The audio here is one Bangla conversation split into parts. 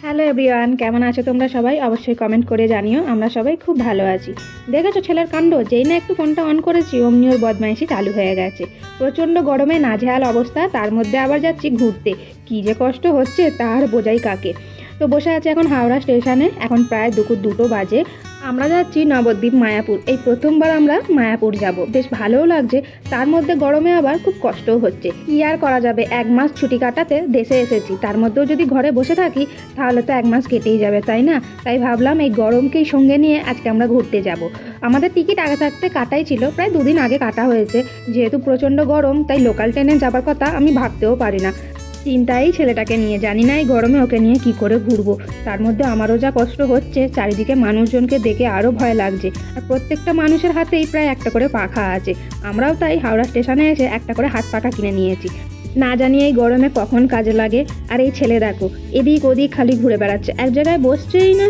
হ্যালো এভরিওয়ান, কেমন আছো তোমরা সবাই? অবশ্যই কমেন্ট করে জানিও। আমরা সবাই খুব ভালো আছি। দেখেছো ছেলের কাণ্ড, যেই না একটু ফোনটা অন করেছি অমনি ওর বদমাইশি চালু হয়ে গেছে। প্রচণ্ড গরমে নাজেহাল অবস্থা, তার মধ্যে আবার যাচ্ছি ঘুরতে। কী যে কষ্ট হচ্ছে তার বোঝাই কাকে। তো বসে আছে এখন হাওড়া স্টেশনে, এখন প্রায় দুপুর 2টো বাজে। আমরা যাচ্ছি নবদ্বীপ মায়াপুর। এই প্রথমবার আমরা মায়াপুর যাব, বেশ ভালোও লাগছে। তার মধ্যে গরমে আবার খুব কষ্টও হচ্ছে। কি আর করা যাবে, 1 মাস ছুটি কাটাতে দেশে এসেছি, তার মধ্যেও যদি ঘরে বসে থাকি তাহলে তো 1 মাস কেটেই যাবে, তাই না? তাই ভাবলাম এই গরমকেই সঙ্গে নিয়ে আজকে আমরা ঘুরতে যাব। আমাদের টিকিট আগে থাকতে কাটাই ছিল, প্রায় 2 দিন আগে কাটা হয়েছে। যেহেতু প্রচণ্ড গরম তাই লোকাল ট্রেনে যাবার কথা আমি ভাবতেও পারি না। চিন্তাই ছেলেটাকে নিয়ে, জানি না এই গরমে ওকে নিয়ে কি করে ঘুরবো। তার মধ্যে আমারও যা কষ্ট হচ্ছে, চারিদিকে মানুষজনকে দেখে আরও ভয় লাগছে। আর প্রত্যেকটা মানুষের হাতেই প্রায় একটা করে পাখা আছে। আমরাও তাই হাওড়া স্টেশনে এসে একটা করে হাত পাখা কিনে নিয়েছি, না জানি এই গরমে কখন কাজে লাগে। আর এই ছেলে দেখো এদিক ওদিক খালি ঘুরে বেড়াচ্ছে, এক জায়গায় বসছেই না।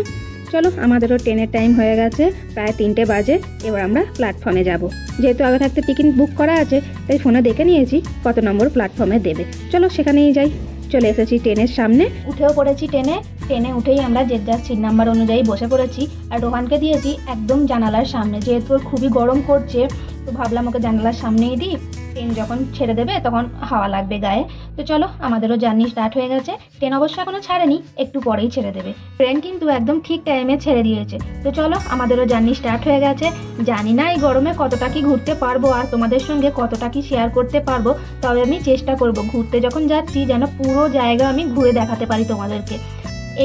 চলো, আমাদেরও ট্রেনের টাইম হয়ে গেছে, প্রায় 3টে বাজে। এবার আমরা প্ল্যাটফর্মে যাব। যেহেতু আগে থাকতে টিকিট বুক করা আছে তাই ফোনে দেখে নিয়েছি কত নম্বর প্ল্যাটফর্মে দেবে। চলো সেখানেই যাই। চলে এসেছি ট্রেনের সামনে, উঠেও পড়েছি ট্রেনে উঠেই আমরা যে যার সিট নাম্বার অনুযায়ী বসে পড়েছি। আর রোহানকে দিয়েছি একদম জানালার সামনে, যেহেতু ওর খুবই গরম করছে তো ভাবলাম ওকে জানালার সামনেই দিই। ট্রেন যখন ছেড়ে দেবে তখন হাওয়া লাগবে গায়ে। তো চলো, আমাদেরও জার্নি স্টার্ট হয়ে গেছে। ট্রেন অবশ্য এখনো ছাড়েনি, একটু পরেই ছেড়ে দেবে। ট্রেন কিন্তু একদম ঠিক টাইমে ছেড়ে দিয়েছে। তো চলো, আমাদেরও জার্নি স্টার্ট হয়ে গেছে। জানি না এই গরমে কতটা কি ঘুরতে পারবো আর তোমাদের সঙ্গে কতটা কি শেয়ার করতে পারবো, তবে আমি চেষ্টা করব ঘুরতে যখন যাচ্ছি যেন পুরো জায়গা আমি ঘুরে দেখাতে পারি তোমাদেরকে।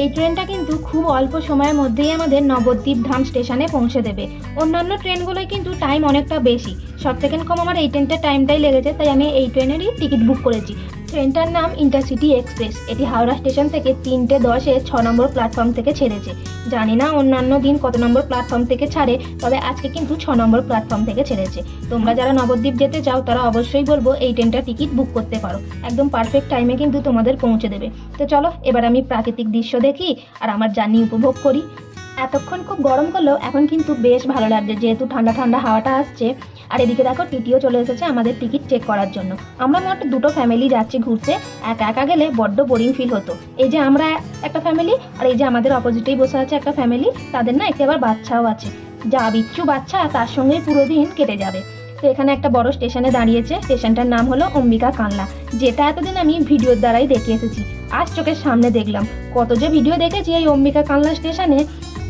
এই ট্রেনটা কিন্তু খুব অল্প সময়ের মধ্যেই আমাদের নবদ্বীপ ধাম স্টেশনে পৌঁছে দেবে। অন্যান্য ট্রেনগুলোই কিন্তু টাইম অনেকটা বেশি, সব থেকে কম আমার এই ট্রেনটার টাইমটাই লেগেছে, তাই আমি এই ট্রেনেরই টিকিট বুক করেছি। ট্রেনটার নাম ইন্টারসিটি এক্সপ্রেস। এটি হাওড়া স্টেশন থেকে 3:10-এ 6 নম্বর প্ল্যাটফর্ম থেকে ছেড়েছে। জানি না অন্যান্য দিন কত নম্বর প্ল্যাটফর্ম থেকে ছাড়ে, তবে আজকে কিন্তু 6 নম্বর প্ল্যাটফর্ম থেকে ছেড়েছে। তোমরা যারা নবদ্বীপ যেতে চাও তারা অবশ্যই বলবো এই ট্রেনটার টিকিট বুক করতে পারো, একদম পারফেক্ট টাইমে কিন্তু তোমাদের পৌঁছে দেবে। তো চলো এবার আমি প্রাকৃতিক দৃশ্য দেখি আর আমার জার্নি উপভোগ করি। এতক্ষণ খুব গরম করলেও এখন কিন্তু বেশ ভালো লাগছে, যেহেতু ঠান্ডা ঠান্ডা হাওয়াটা আসছে। আর এদিকে দেখো টিটিও চলে এসেছে আমাদের টিকিট চেক করার জন্য। আমরা মোট 2টো ফ্যামিলি যাচ্ছি ঘুরতে, একা একা গেলে বড্ড বোরিং ফিল হতো। এই যে আমরা একটা ফ্যামিলি, আর এই যে আমাদের অপোজিটেই বসে আছে একটা ফ্যামিলি, তাদের না একটি আবার বাচ্চাও আছে। যা বিচ্ছু বাচ্চা, তার সঙ্গে পুরো দিন কেটে যাবে। তো এখানে একটা বড় স্টেশনে দাঁড়িয়েছে, স্টেশনটার নাম হলো অম্বিকা কানলা, যেটা এতদিন আমি ভিডিওর দ্বারাই দেখে এসেছি। আজ চোখের সামনে দেখলাম। কত যে ভিডিও দেখেছি এই অম্বিকা কানলা স্টেশনে,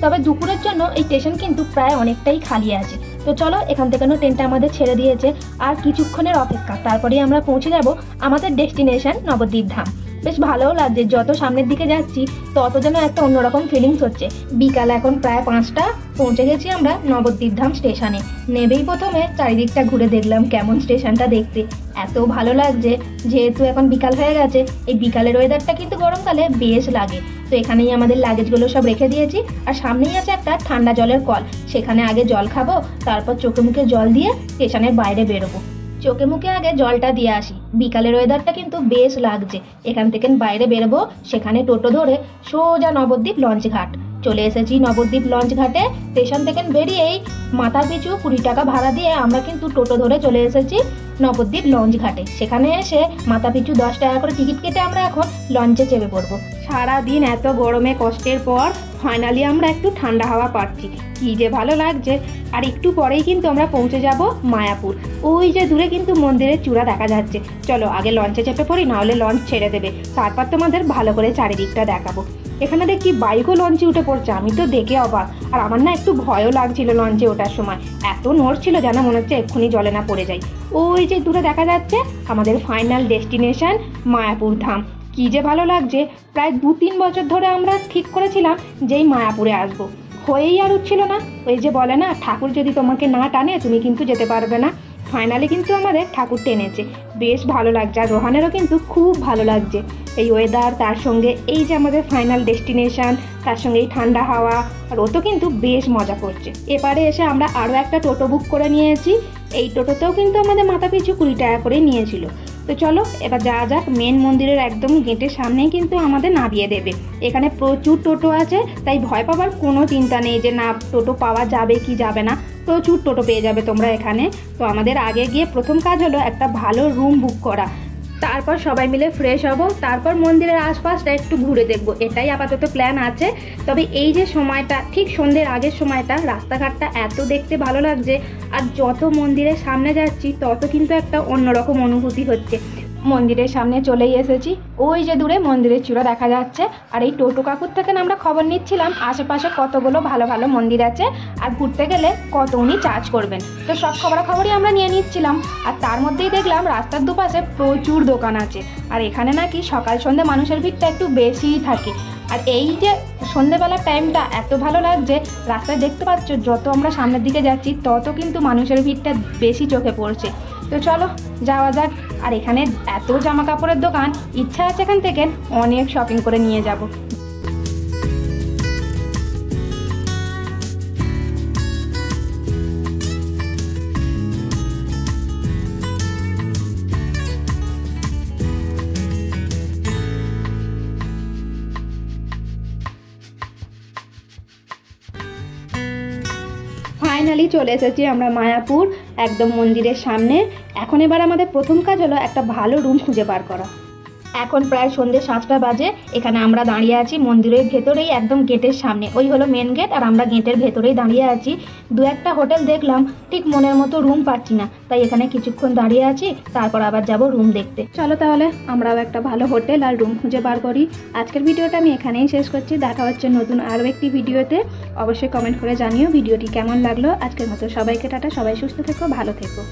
তবে দুপুরের জন্য এই স্টেশন কিন্তু প্রায় অনেকটাই খালি আছে। তো চলো, এখান থেকে ট্রেনটা আমাদের ছেড়ে দিয়েছে, আর কিছুক্ষণের অপেক্ষা, তারপরেই আমরা পৌঁছে যাব আমাদের ডেস্টিনেশন নবদ্বীপ ধাম। বেশ ভালোও লাগছে, যত সামনের দিকে যাচ্ছি তত যেন একটা অন্যরকম ফিলিংস হচ্ছে। বিকাল এখন প্রায় 5টা, পৌঁছে গেছি আমরা নবদ্বীপ ধাম স্টেশনে। নেবেই প্রথমে চারিদিকটা ঘুরে দেখলাম কেমন স্টেশনটা দেখতে। এত ভালো লাগছে, যেহেতু এখন বিকাল হয়ে গেছে। এই বিকালের ওয়েদারটা কিন্তু গরমকালে বেশ লাগে। তো এখানেই আমাদের লাগেজগুলো সব রেখে দিয়েছি, আর সামনেই আছে একটা ঠান্ডা জলের কল, সেখানে আগে জল খাবো, তারপর চোখে মুখে জল দিয়ে স্টেশনের বাইরে বেরোবো। চোখে মুখে আগে জলটা দিয়ে আসি। বিকালের ওয়েদারটা কিন্তু বেশ লাগছে। এখান থেকে বাইরে বেরোবো, সেখানে টোটো ধরে সোজা নবদ্বীপ লঞ্চ ঘাট। চলে এসেছি নবদ্বীপ লঞ্চ ঘাটে। স্টেশন থেকে বেরিয়েই মাথা পিছু 20 টাকা ভাড়া দিয়ে আমরা কিন্তু টোটো ধরে চলে এসেছি নবদ্বীপ লঞ্চ ঘাটে। সেখানে এসে মাথা পিছু 10 টাকা করে টিকিট কেটে আমরা এখন লঞ্চে চেপে পড়বো। সারাদিন এত গরমে কষ্টের পর ফাইনালি আমরা একটু ঠান্ডা হাওয়া পাচ্ছি, কি যে ভালো লাগছে। আর একটু পরেই কিন্তু আমরা পৌঁছে যাব মায়াপুর। ওই যে দূরে কিন্তু মন্দিরের চূড়া দেখা যাচ্ছে। চলো আগে লঞ্চে চেপে পড়ি, নাহলে লঞ্চ ছেড়ে দেবে। তারপর তোমাদের ভালো করে চারিদিকটা দেখাবো। এখানে দেখি বাইকও লঞ্চে উঠে পড়ছে, আমি তো দেখে অবাক। আর আমার না একটু ভয়ও লাগছিল লঞ্চে ওঠার সময়, এত নড়ছিল যেন মনে হচ্ছে এক্ষুনি জলে না পড়ে যাই। ওই যে দূরে দেখা যাচ্ছে আমাদের ফাইনাল ডেস্টিনেশন মায়াপুর ধাম। কি যে ভালো লাগছে। প্রায় 2-3 বছর ধরে আমরা ঠিক করেছিলাম যেই মায়াপুরে আসবো, হয়েই আর উঠছিল না। ওই যে বলে না, ঠাকুর যদি তোমাকে না টানে তুমি কিন্তু যেতে পারবে না। ফাইনালি কিন্তু আমাদের ঠাকুর টেনেছে, বেশ ভালো লাগছে। আর রোহানেরও কিন্তু খুব ভালো লাগছে এই ওয়েদার, তার সঙ্গে এই যে আমাদের ফাইনাল ডেস্টিনেশন, তার সঙ্গে এই ঠান্ডা হাওয়া। আর ও তো কিন্তু বেশ মজা করছে। এপারে এসে আমরা আরও একটা টোটো বুক করে নিয়েছি। এই টোটোতেও কিন্তু আমাদের মাথা পিছু 20 টাকা করে নিয়েছিল। তো চলো এবার যাওয়া যাক। মেন মন্দিরের একদম গেটের সামনেই কিন্তু আমাদের নামিয়ে দেবে। এখানে প্রচুর টোটো আছে, তাই ভয় পাবার কোনো চিন্তা নেই যে না টোটো পাওয়া যাবে কি যাবে না। প্রচুর টোটো পেয়ে যাবে তোমরা এখানে। তো আমাদের আগে গিয়ে প্রথম কাজ হলো একটা ভালো রুম বুক করা। তারপর সবাই মিলে ফ্রেশ হব, তারপর মন্দিরের আশপাশটা একটু ঘুরে দেখব, এটাই আপাতত প্ল্যান আছে। তবে এই যে সময়টা, ঠিক সন্ধ্যের আগের সময়টা, রাস্তাঘাটটা এত দেখতে ভালো লাগছে, আর যত মন্দিরের সামনে যাচ্ছি তত কিন্তু একটা অন্যরকম অনুভূতি হচ্ছে। মন্দিরের সামনে চলেই এসেছি, ওই যে দূরে মন্দিরের চূড়া দেখা যাচ্ছে। আর এই টোটো কাকুর থেকে আমরা খবর নিচ্ছিলাম আশেপাশে কতগুলো ভালো ভালো মন্দির আছে, আর ঘুরতে গেলে কত উনি চার্জ করবেন। তো সব খবরাখবরই আমরা নিয়ে নিচ্ছিলাম। আর তার মধ্যেই দেখলাম রাস্তার দুপাশে প্রচুর দোকান আছে, আর এখানে নাকি সকাল সন্ধ্যে মানুষের ভিড়টা একটু বেশিই থাকে। আর এই যে সন্ধ্যেবেলার টাইমটা এত ভালো লাগছে, রাস্তায় দেখতে পাচ্ছ যত আমরা সামনের দিকে যাচ্ছি তত কিন্তু মানুষের ভিড়টা বেশি চোখে পড়ছে। তো চলো যাওয়া যাক। আর এখানে এত জামা কাপড়ের দোকান, ইচ্ছা আছে এখান থেকে অনেক শপিং করে নিয়ে যাব। ফাইনালি চলে এসেছি আমরা মায়াপুর, একদম মন্দিরের সামনে। এখন এবার আমাদের প্রথম কাজ হলো একটা ভালো রুম খুঁজে বার করা। এখন প্রায় সন্ধ্যে 7টা বাজে। এখানে আমরা দাঁড়িয়ে আছি মন্দিরের ভেতরেই, একদম গেটের সামনে। ওই হলো মেন গেট, আর আমরা গেটের ভেতরেই দাঁড়িয়ে আছি। দু একটা হোটেল দেখলাম, ঠিক মনের মতো রুম পাচ্ছি না, তাই এখানে কিছুক্ষণ দাঁড়িয়ে আছি, তারপর আবার যাব রুম দেখতে। চলো তাহলে আমরাও একটা ভালো হোটেল আর রুম খুঁজে বার করি। আজকের ভিডিওটা আমি এখানেই শেষ করছি, দেখা হচ্ছে নতুন আরও একটি ভিডিওতে। অবশ্যই কমেন্ট করে জানিও ভিডিওটি কেমন লাগলো। আজকের মতো সবাইকে টাটা, সবাই সুস্থ থেকো, ভালো থেকো।